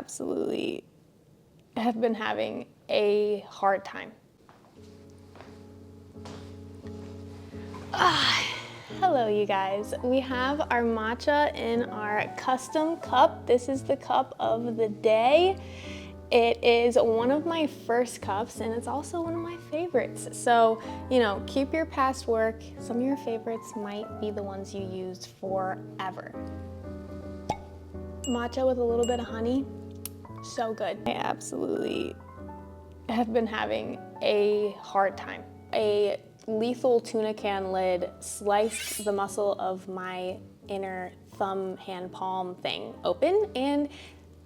absolutely have been having a hard time. Hello, you guys. We have our matcha in our custom cup. This is the cup of the day. It is one of my first cups, and it's also one of my favorites. So, you know, keep your past work. Some of your favorites might be the ones you use forever. Matcha with a little bit of honey, so good. I absolutely have been having a hard time. A lethal tuna can lid sliced the muscle of my inner thumb, hand, palm thing open, and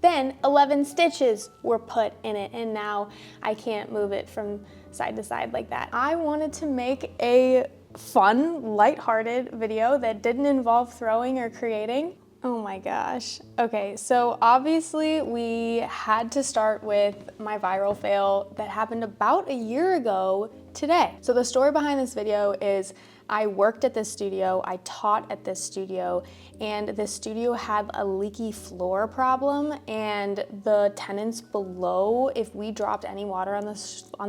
then 11 stitches were put in it, and now I can't move it from side to side like that. I wanted to make a fun, lighthearted video that didn't involve throwing or creating. Oh my gosh. Okay, so obviously we had to start with my viral fail that happened about a year ago today. So the story behind this video is I worked at this studio, I taught at this studio, and this studio had a leaky floor problem, and the tenants below, if we dropped any water on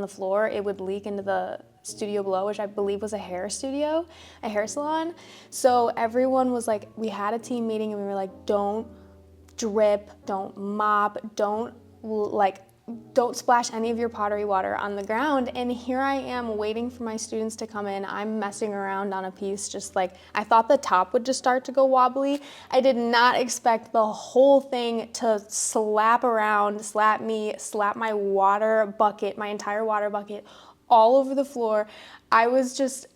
the floor, it would leak into the studio below, which I believe was a hair studio, a hair salon. So everyone was like, we had a team meeting and we were like, don't drip, don't mop, don't splash any of your pottery water on the ground. And here I am waiting for my students to come in. I'm messing around on a piece, just like, I thought the top would just start to go wobbly. I did not expect the whole thing to slap around, slap my water bucket, my entire water bucket, all over the floor. I was just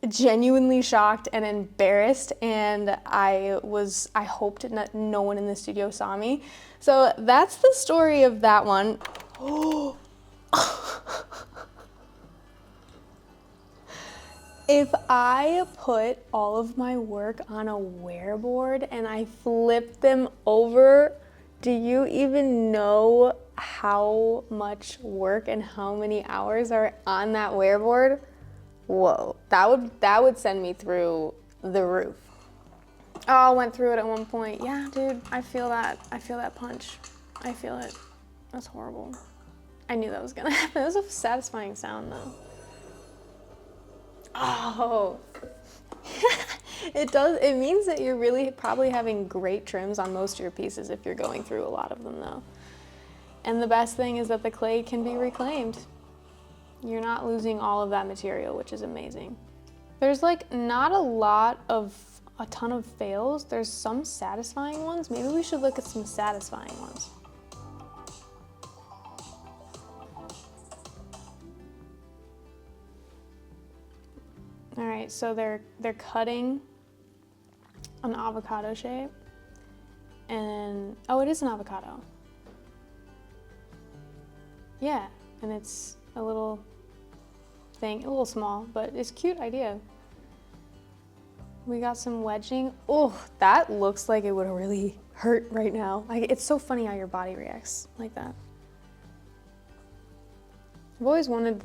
genuinely shocked and embarrassed, and I hoped that no one in the studio saw me. So that's the story of that one. If I put all of my work on a wear board and I flip them over, do you even know how much work and how many hours are on that wear board? Whoa, that would send me through the roof. Oh, I went through it at one point. Yeah, dude, I feel that punch. I feel it. That's horrible. I knew that was gonna happen. It was a satisfying sound though. Oh. It means that you're really probably having great trims on most of your pieces if you're going through a lot of them though. And the best thing is that the clay can be reclaimed. You're not losing all of that material, which is amazing. There's like not a ton of fails. There's some satisfying ones. Maybe we should look at some satisfying ones. All right, so they're cutting an avocado shape, and oh, it is an avocado. Yeah, and it's a little thing, a little small, but it's a cute idea. We got some wedging. Oh, that looks like it would really hurt right now. Like, it's so funny how your body reacts like that. I've always wanted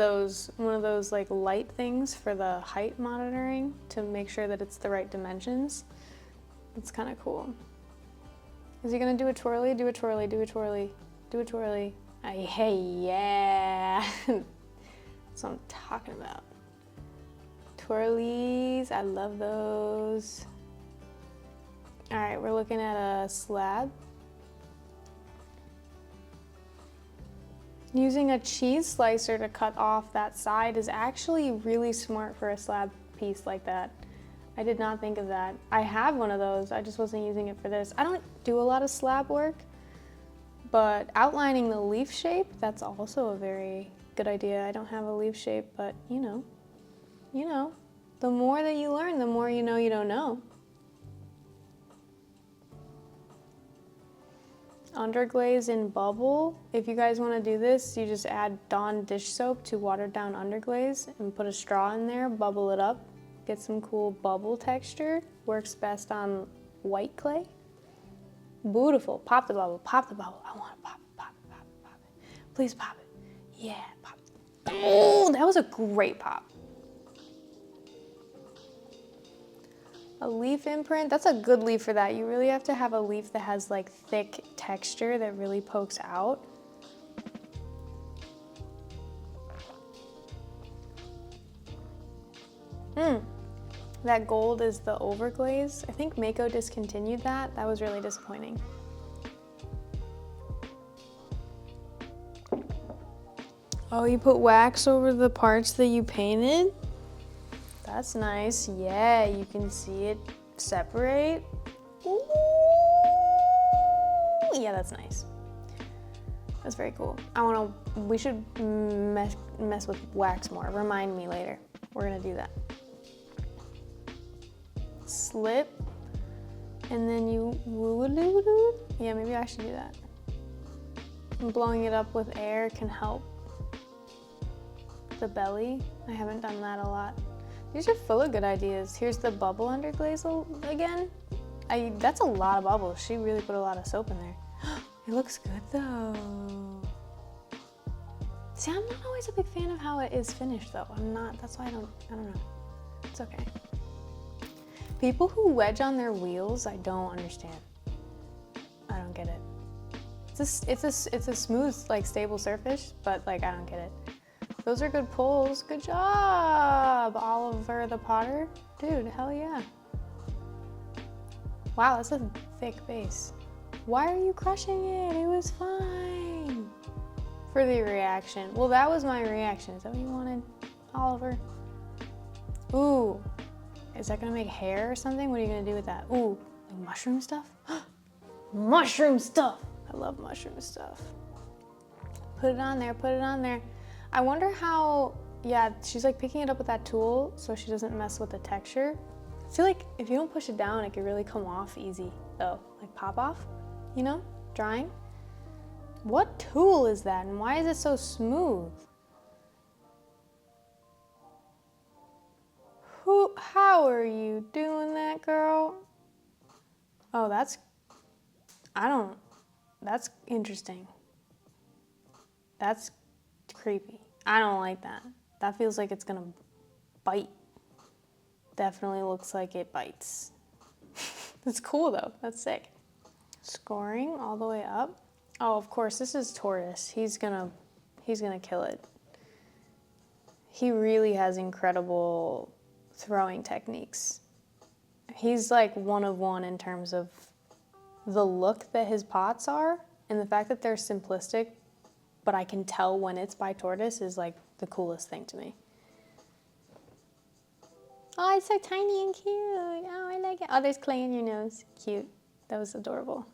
one of those like light things for the height monitoring to make sure that it's the right dimensions. It's kind of cool. Is he gonna do a twirly? Do a twirly, do a twirly, do a twirly. Hey, yeah. That's what I'm talking about. Twirlies, I love those. All right, we're looking at a slab. Using a cheese slicer to cut off that side is actually really smart for a slab piece like that. I did not think of that. I have one of those, I just wasn't using it for this. I don't do a lot of slab work, but outlining the leaf shape, that's also a very good idea. I don't have a leaf shape, but you know, the more that you learn, the more you know you don't know. Underglaze in bubble. If you guys want to do this, you just add Dawn dish soap to watered down underglaze and put a straw in there, bubble it up, get some cool bubble texture. Works best on white clay. Beautiful. Pop the bubble, pop the bubble. I want to pop it, pop it, pop it, pop it. Please pop it. Yeah, pop it. Oh, that was a great pop. A leaf imprint, that's a good leaf for that. You really have to have a leaf that has like thick texture that really pokes out. That gold is the overglaze. I think Mako discontinued that. That was really disappointing. Oh, you put wax over the parts that you painted? That's nice. Yeah, you can see it separate. Ooh. Yeah, that's nice. That's very cool. We should mess with wax more. Remind me later. We're gonna do that. Slip, and then you woo-a-doo-a-doo. Yeah, maybe I should do that. And blowing it up with air can help the belly. I haven't done that a lot. These are full of good ideas. Here's the bubble underglaze again. That's a lot of bubbles. She really put a lot of soap in there. It looks good though. See, I'm not always a big fan of how it is finished though. I'm not, that's why I don't know. It's okay. People who wedge on their wheels, I don't understand. I don't get it. It's a smooth, like stable surface, but like I don't get it. Those are good pulls. Good job, Oliver the Potter. Dude, hell yeah. Wow, that's a thick base. Why are you crushing it? It was fine. For the reaction. Well, that was my reaction. Is that what you wanted, Oliver? Ooh. Is that gonna make hair or something? What are you gonna do with that? Ooh, like mushroom stuff? Mushroom stuff! I love mushroom stuff. Put it on there, put it on there. I wonder how, yeah, she's like picking it up with that tool so she doesn't mess with the texture. I feel like if you don't push it down, it could really come off easy though. Like pop off, you know, drying. What tool is that and why is it so smooth? How are you doing that, girl? Oh, that's interesting. That's creepy. I don't like that. That feels like it's gonna bite. Definitely looks like it bites. That's cool though, that's sick. Scoring all the way up. Oh, of course, this is Taurus. He's gonna kill it. He really has incredible throwing techniques. He's like one of one in terms of the look that his pots are and the fact that they're simplistic, but I can tell when it's by Tortoise is like the coolest thing to me. Oh, it's so tiny and cute. Oh, I like it. Oh, there's clay in your nose. Cute. That was adorable.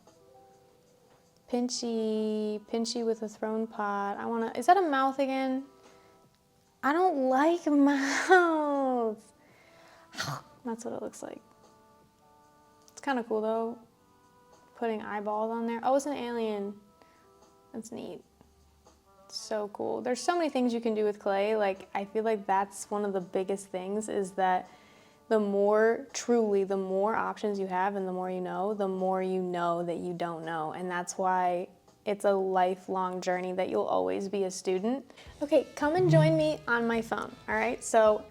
Pinchy with a thrown pot. Is that a mouth again? I don't like mouths. That's what it looks like. It's kind of cool though, putting eyeballs on there. Oh, it's an alien. That's neat. So cool. There's so many things you can do with clay. Like, I feel like that's one of the biggest things is that the more options you have and the more you know that you don't know. And that's why it's a lifelong journey that you'll always be a student. Okay, come and join me on my phone, all right? So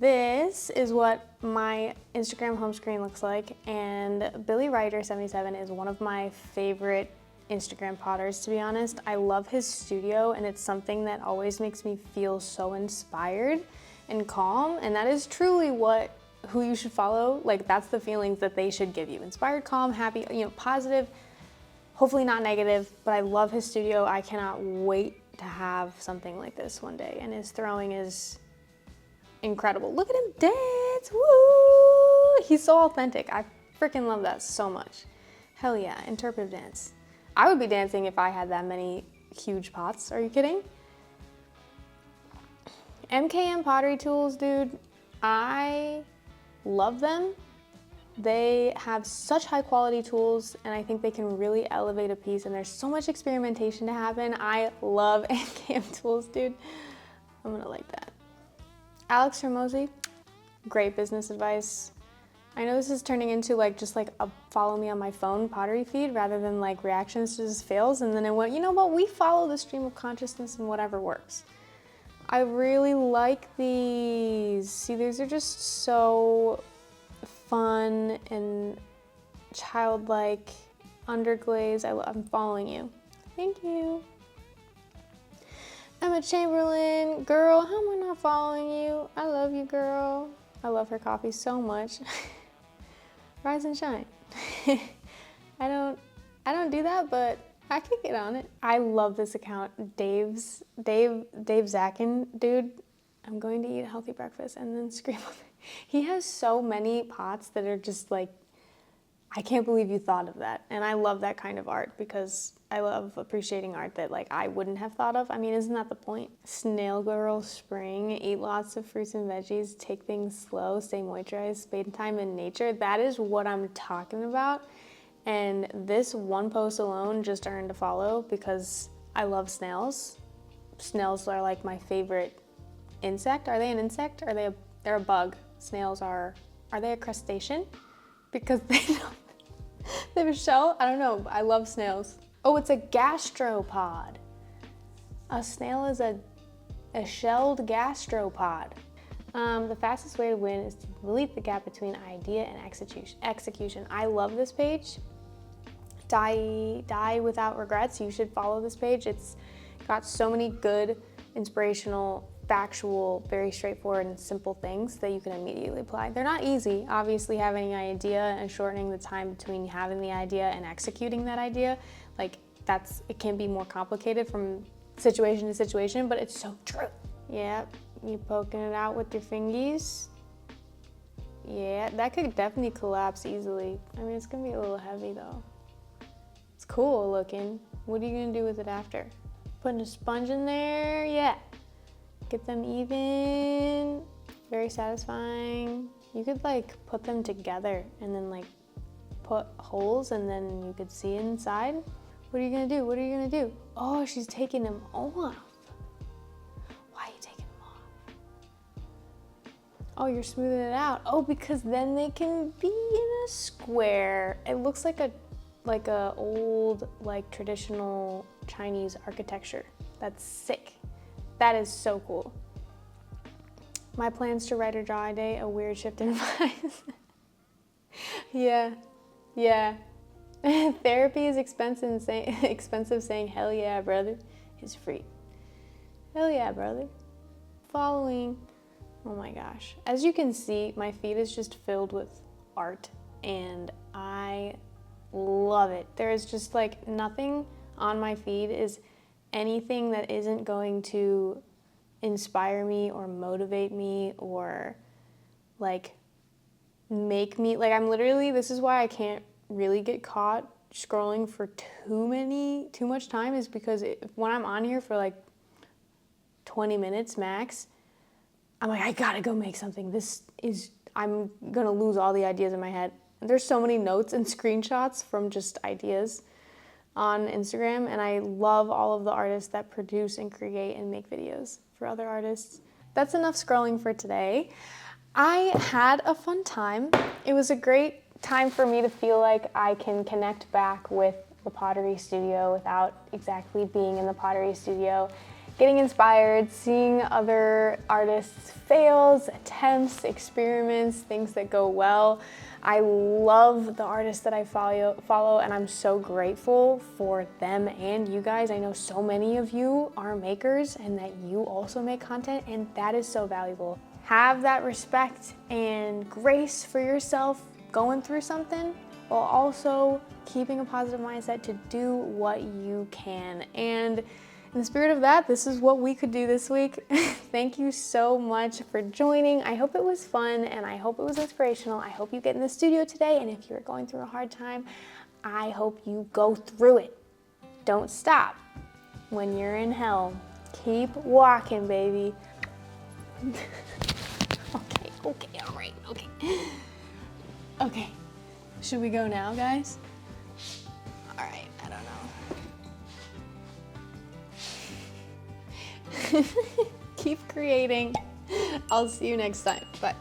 this is what my Instagram home screen looks like, and Billy Ryder 77 is one of my favorite Instagram potters, to be honest. I love his studio, and it's something that always makes me feel so inspired and calm, and that is truly who you should follow. Like, that's the feelings that they should give you. Inspired, calm, happy, positive, hopefully not negative, but I love his studio. I cannot wait to have something like this one day, and his throwing is incredible. Look at him dance, woo! He's so authentic. I freaking love that so much. Hell yeah, interpretive dance. I would be dancing if I had that many huge pots. Are you kidding? MKM pottery tools, dude, I love them. They have such high quality tools, and I think they can really elevate a piece, and there's so much experimentation to happen. I love MKM tools, dude. I'm gonna like that. Alex Hermosi, great business advice. I know this is turning into just a follow me on my phone pottery feed rather than like reactions to just fails, and then I went, you know what, we follow the stream of consciousness and whatever works. I really like these. See, these are just so fun and childlike underglaze. I'm following you. Thank you. Emma Chamberlain, girl, how am I not following you? I love you, girl. I love her coffee so much. Rise and shine. I don't do that, but I could get on it. I love this account. Dave Zackin, dude. I'm going to eat a healthy breakfast and then scream. He has so many pots that are just like, I can't believe you thought of that. And I love that kind of art because I love appreciating art that like I wouldn't have thought of. I mean, isn't that the point? Snail Girl Spring, eat lots of fruits and veggies, take things slow, stay moisturized, spend time in nature. That is what I'm talking about. And this one post alone just earned a follow because I love snails. Snails are like my favorite insect. Are they an insect? They're a bug. Snails are they a crustacean? Because they have a shell? I don't know. I love snails. Oh, it's a gastropod. A snail is a shelled gastropod. The fastest way to win is to delete the gap between idea and execution. I love this page. Die without regrets. You should follow this page. It's got so many good, inspirational, factual, very straightforward and simple things that you can immediately apply. They're not easy. Obviously, having an idea and shortening the time between having the idea and executing that idea, like it can be more complicated from situation to situation, but it's so true. Yep, you poking it out with your fingies. Yeah, that could definitely collapse easily. I mean, it's gonna be a little heavy though. It's cool looking. What are you gonna do with it after? Putting a sponge in there? Yeah. Get them even. Very satisfying. You could like put them together and then like put holes and then you could see inside. What are you gonna do? What are you gonna do? Oh, she's taking them off. Why are you taking them off? Oh, you're smoothing it out. Oh, because then they can be in a square. It looks like a old like traditional Chinese architecture. That's sick. That is so cool. My plans to write or draw a day, a weird shift in advice. Yeah. Therapy is expensive, saying hell yeah, brother, is free. Hell yeah, brother. Following. Oh my gosh. As you can see, my feed is just filled with art and I love it. There is just like nothing on my feed is anything that isn't going to inspire me or motivate me or like make me, like I'm literally, this is why I can't really get caught scrolling for too much time is because when I'm on here for like 20 minutes max, I'm like, I gotta go make something. I'm gonna lose all the ideas in my head. There's so many notes and screenshots from just ideas on Instagram, and I love all of the artists that produce and create and make videos for other artists. That's enough scrolling for today. I had a fun time. It was a great time for me to feel like I can connect back with the Pottery Studio without exactly being in the Pottery Studio, getting inspired, seeing other artists' fails, attempts, experiments, things that go well. I love the artists that I follow, and I'm so grateful for them and you guys. I know so many of you are makers and that you also make content, and that is so valuable. Have that respect and grace for yourself going through something while also keeping a positive mindset to do what you can. And in the spirit of that, this is what we could do this week. Thank you so much for joining. I hope it was fun and I hope it was inspirational. I hope you get in the studio today, and if you're going through a hard time, I hope you go through it. Don't stop. When you're in hell, keep walking, baby. Okay, all right, okay. Okay, should we go now, guys? All right, I don't know. Keep creating. I'll see you next time. Bye.